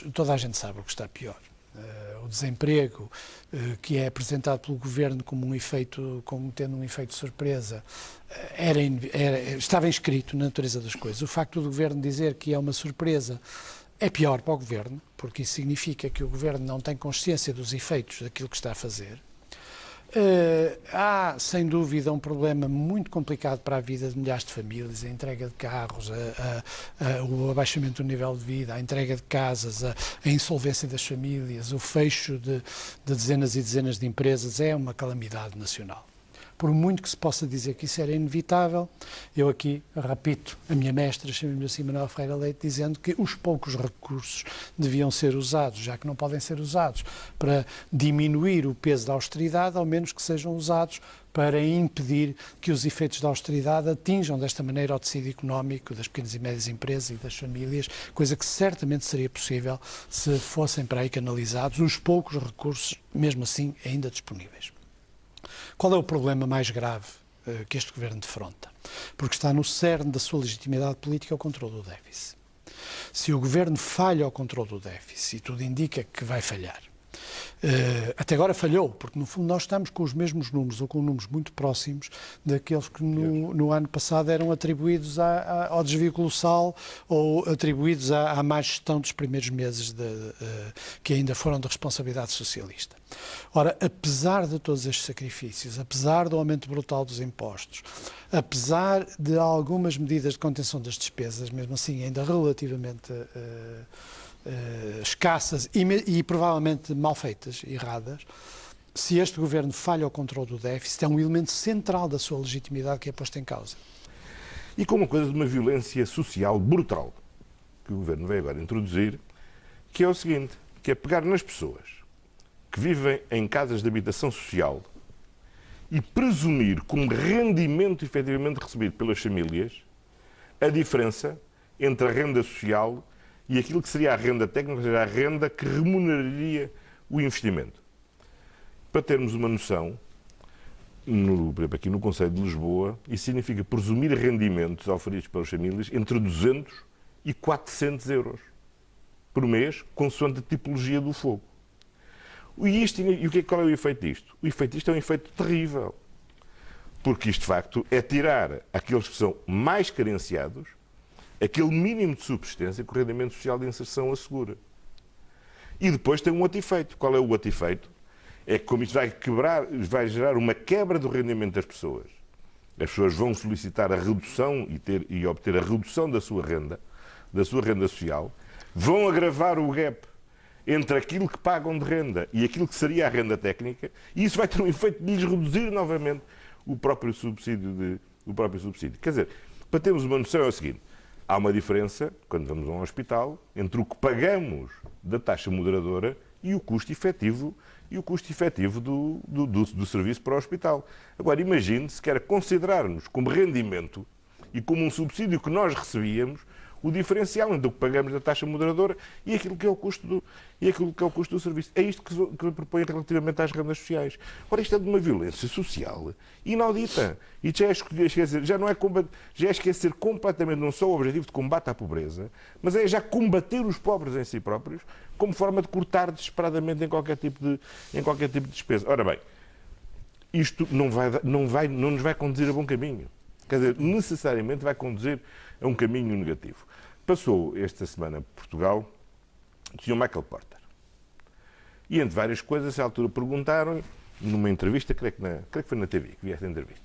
Mas toda a gente sabe o que está pior. O desemprego, que é apresentado pelo Governo como tendo um efeito de surpresa, estava inscrito na natureza das coisas. O facto do Governo dizer que é uma surpresa é pior para o Governo, porque isso significa que o Governo não tem consciência dos efeitos daquilo que está a fazer. Há, sem dúvida, um problema muito complicado para a vida de milhares de famílias, a entrega de carros, o abaixamento do nível de vida, a entrega de casas, a insolvência das famílias, o fecho de dezenas e dezenas de empresas, é uma calamidade nacional. Por muito que se possa dizer que isso era inevitável, eu aqui repito a minha mestra, chamo-lhe assim, Manuel Ferreira Leite, dizendo que os poucos recursos deviam ser usados, já que não podem ser usados para diminuir o peso da austeridade, ao menos que sejam usados para impedir que os efeitos da austeridade atinjam desta maneira o tecido económico das pequenas e médias empresas e das famílias, coisa que certamente seria possível se fossem para aí canalizados os poucos recursos, mesmo assim, ainda disponíveis. Qual é o problema mais grave que este Governo defronta? Porque está no cerne da sua legitimidade política o controle do déficit. Se o Governo falha ao controle do déficit, e tudo indica que vai falhar, até agora falhou, porque no fundo nós estamos com os mesmos números, ou com números muito próximos daqueles que no ano passado eram atribuídos ao desvio colossal ou atribuídos à má gestão dos primeiros meses que ainda foram de responsabilidade socialista. Ora, apesar de todos estes sacrifícios, apesar do aumento brutal dos impostos, apesar de algumas medidas de contenção das despesas, mesmo assim ainda relativamente escassas e provavelmente mal feitas, erradas, se este Governo falha ao controle do déficit, é um elemento central da sua legitimidade que é posto em causa. E com uma coisa de uma violência social brutal, que o Governo vai agora introduzir, que é o seguinte, que é pegar nas pessoas que vivem em casas de habitação social e presumir como rendimento efetivamente recebido pelas famílias a diferença entre a renda social e aquilo que seria a renda técnica, ou seja, a renda que remuneraria o investimento. Para termos uma noção, por exemplo, aqui no Conselho de Lisboa, isso significa presumir rendimentos oferidos pelas famílias entre 200 e 400 euros por mês, consoante a tipologia do fogo. Qual é o efeito disto? O efeito disto é um efeito terrível, porque isto, de facto, é tirar aqueles que são mais carenciados aquele mínimo de subsistência que o rendimento social de inserção assegura. E depois tem um outro efeito. Qual é o outro efeito? É que como isto vai gerar uma quebra do rendimento das pessoas. As pessoas vão solicitar a redução e obter a redução da sua renda social, vão agravar o gap entre aquilo que pagam de renda e aquilo que seria a renda técnica, e isso vai ter um efeito de lhes reduzir novamente o próprio subsídio. Quer dizer, para termos uma noção é o seguinte: há uma diferença, quando vamos a um hospital, entre o que pagamos da taxa moderadora e o custo efetivo do serviço para o hospital. Agora, imagine se quer considerar-nos como rendimento e como um subsídio que nós recebíamos o diferencial entre o que pagamos da taxa moderadora e aquilo que é o custo do serviço. É isto que se propõe relativamente às rendas sociais. Ora, isto é de uma violência social inaudita. E já é esquecer completamente não só o objetivo de combate à pobreza, mas é já combater os pobres em si próprios como forma de cortar desesperadamente em qualquer tipo de despesa. Ora bem, isto não nos vai conduzir a bom caminho. Quer dizer, necessariamente vai conduzir a um caminho negativo. Passou esta semana por Portugal o Sr. Michael Porter. E entre várias coisas, à altura perguntaram, numa entrevista, creio que foi na TV, que vi esta entrevista,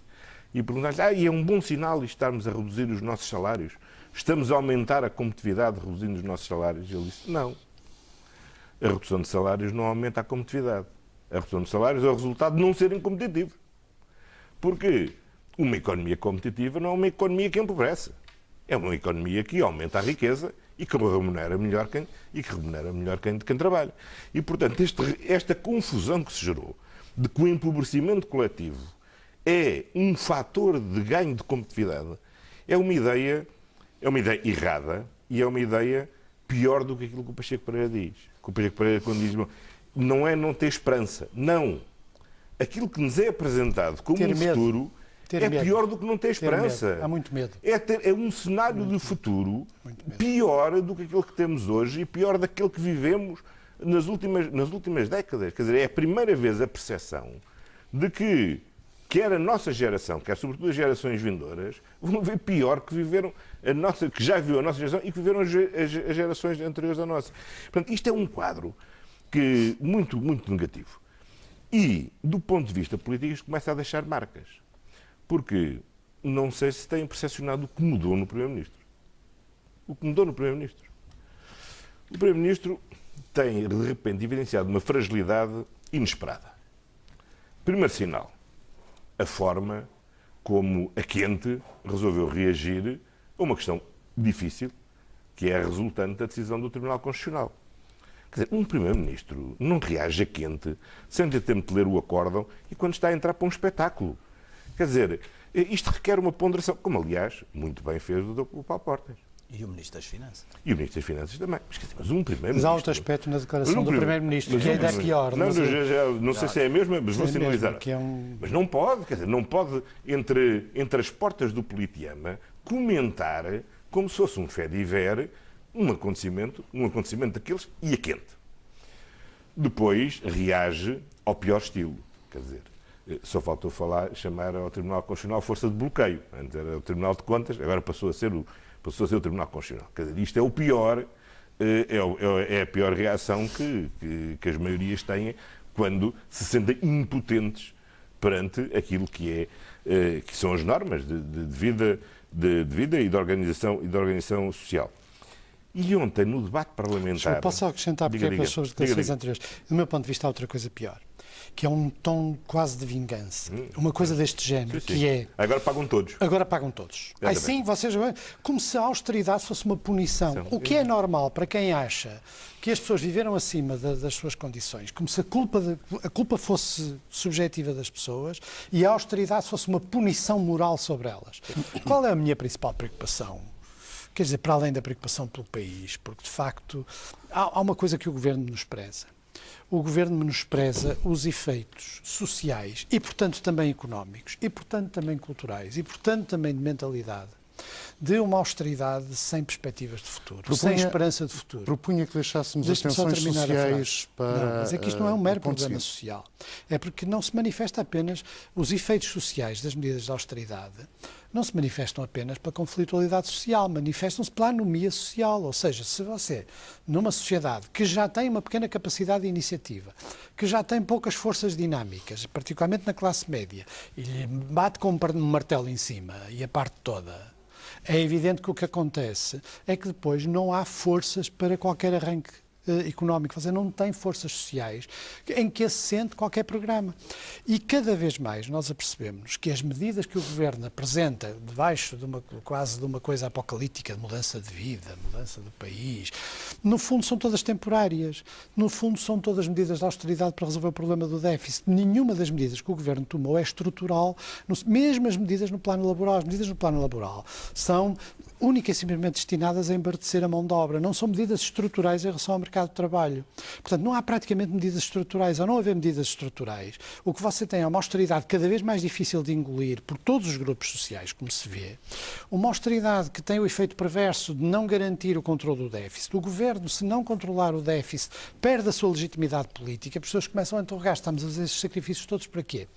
e perguntaram-lhe, e é um bom sinal estarmos a reduzir os nossos salários? Estamos a aumentar a competitividade reduzindo os nossos salários? E ele disse, não. A redução de salários não aumenta a competitividade. A redução de salários é o resultado de não serem competitivos. Porque uma economia competitiva não é uma economia que empobrece. É uma economia que aumenta a riqueza e que remunera melhor quem trabalha. E, portanto, esta confusão que se gerou de que o empobrecimento coletivo é um fator de ganho de competitividade é uma ideia errada e é uma ideia pior do que aquilo que o Pacheco Pereira diz. O Pacheco Pereira, quando diz, não é não ter esperança. Não. Aquilo que nos é apresentado como um futuro Ter medo. pior do que não ter esperança. Medo. Há muito medo. É um cenário de futuro pior do que aquele que temos hoje e pior daquele que vivemos nas últimas décadas. Quer dizer, é a primeira vez a percepção de que quer a nossa geração, quer sobretudo as gerações vindouras, vão ver pior que viveram que já viu a nossa geração e que viveram as gerações anteriores à nossa. Portanto, isto é um quadro muito, muito negativo. E, do ponto de vista político, isto começa a deixar marcas. Porque não sei se têm percepcionado o que mudou no Primeiro-Ministro. O que mudou no Primeiro-Ministro. O Primeiro-Ministro tem, de repente, evidenciado uma fragilidade inesperada. Primeiro sinal, a forma como a quente resolveu reagir a uma questão difícil, que é a resultante da decisão do Tribunal Constitucional. Quer dizer, um Primeiro-Ministro não reage a quente sem ter tempo de ler o acórdão e quando está a entrar para um espetáculo. Quer dizer, isto requer uma ponderação, como aliás muito bem fez o Paulo Portas. E o Ministro das Finanças. E o Ministro das Finanças também. Mas um Primeiro-Ministro... Mas há outro aspecto na declaração do Primeiro-Ministro, que ainda é pior. Não sei se é a mesma, mas vou sinalizar. Mas não pode, quer dizer, não pode, entre as portas do Politeama, comentar como se fosse um fait-divers um acontecimento daqueles e a quente. Depois reage ao pior estilo. Quer dizer, só faltou chamar ao Tribunal Constitucional força de bloqueio. Antes era o Tribunal de Contas, agora passou a ser o Tribunal Constitucional. Quer dizer, isto é o pior, é a pior reação que as maiorias têm quando se sentem impotentes perante aquilo que são as normas de vida e de organização social. E ontem, no debate parlamentar... Posso só acrescentar, porque é para as suas declarações anteriores. Do meu ponto de vista, há outra coisa pior, que é um tom quase de vingança. Uma coisa deste género, que é... Agora pagam todos. Agora pagam todos. Aí sim, vocês... Como se a austeridade fosse uma punição. O que é normal para quem acha que as pessoas viveram acima das suas condições, como se a culpa fosse subjetiva das pessoas e a austeridade fosse uma punição moral sobre elas. Qual é a minha principal preocupação? Quer dizer, para além da preocupação pelo país, porque, de facto, há uma coisa que o Governo menospreza. O Governo menospreza os efeitos sociais e, portanto, também económicos, e, portanto, também culturais, e, portanto, também de mentalidade, de uma austeridade sem perspectivas de futuro, sem esperança de futuro. Propunha que deixássemos as tensões sociais para... Não, mas é que isto não é um mero problema social. É porque não se manifesta apenas os efeitos sociais das medidas de austeridade, não se manifestam apenas pela conflitualidade social, manifestam-se pela anomia social. Ou seja, se você, numa sociedade que já tem uma pequena capacidade de iniciativa, que já tem poucas forças dinâmicas, particularmente na classe média, e lhe bate com um martelo em cima e a parte toda, é evidente que o que acontece é que depois não há forças para qualquer arranque económico, você não tem forças sociais em que assente qualquer programa. E cada vez mais nós apercebemos que as medidas que o Governo apresenta debaixo de quase de uma coisa apocalíptica de mudança de vida, mudança do país, no fundo são todas temporárias, no fundo são todas medidas de austeridade para resolver o problema do déficit. Nenhuma das medidas que o Governo tomou é estrutural, mesmo as medidas no plano laboral. As medidas no plano laboral são única e simplesmente destinadas a embardecer a mão de obra, não são medidas estruturais em relação ao mercado de trabalho. Portanto, não há praticamente medidas estruturais. Ao não haver medidas estruturais, o que você tem é uma austeridade cada vez mais difícil de engolir por todos os grupos sociais, como se vê, uma austeridade que tem o efeito perverso de não garantir o controle do déficit. O Governo, se não controlar o déficit, perde a sua legitimidade política. As pessoas começam a interrogar, estamos a fazer esses sacrifícios todos para quê?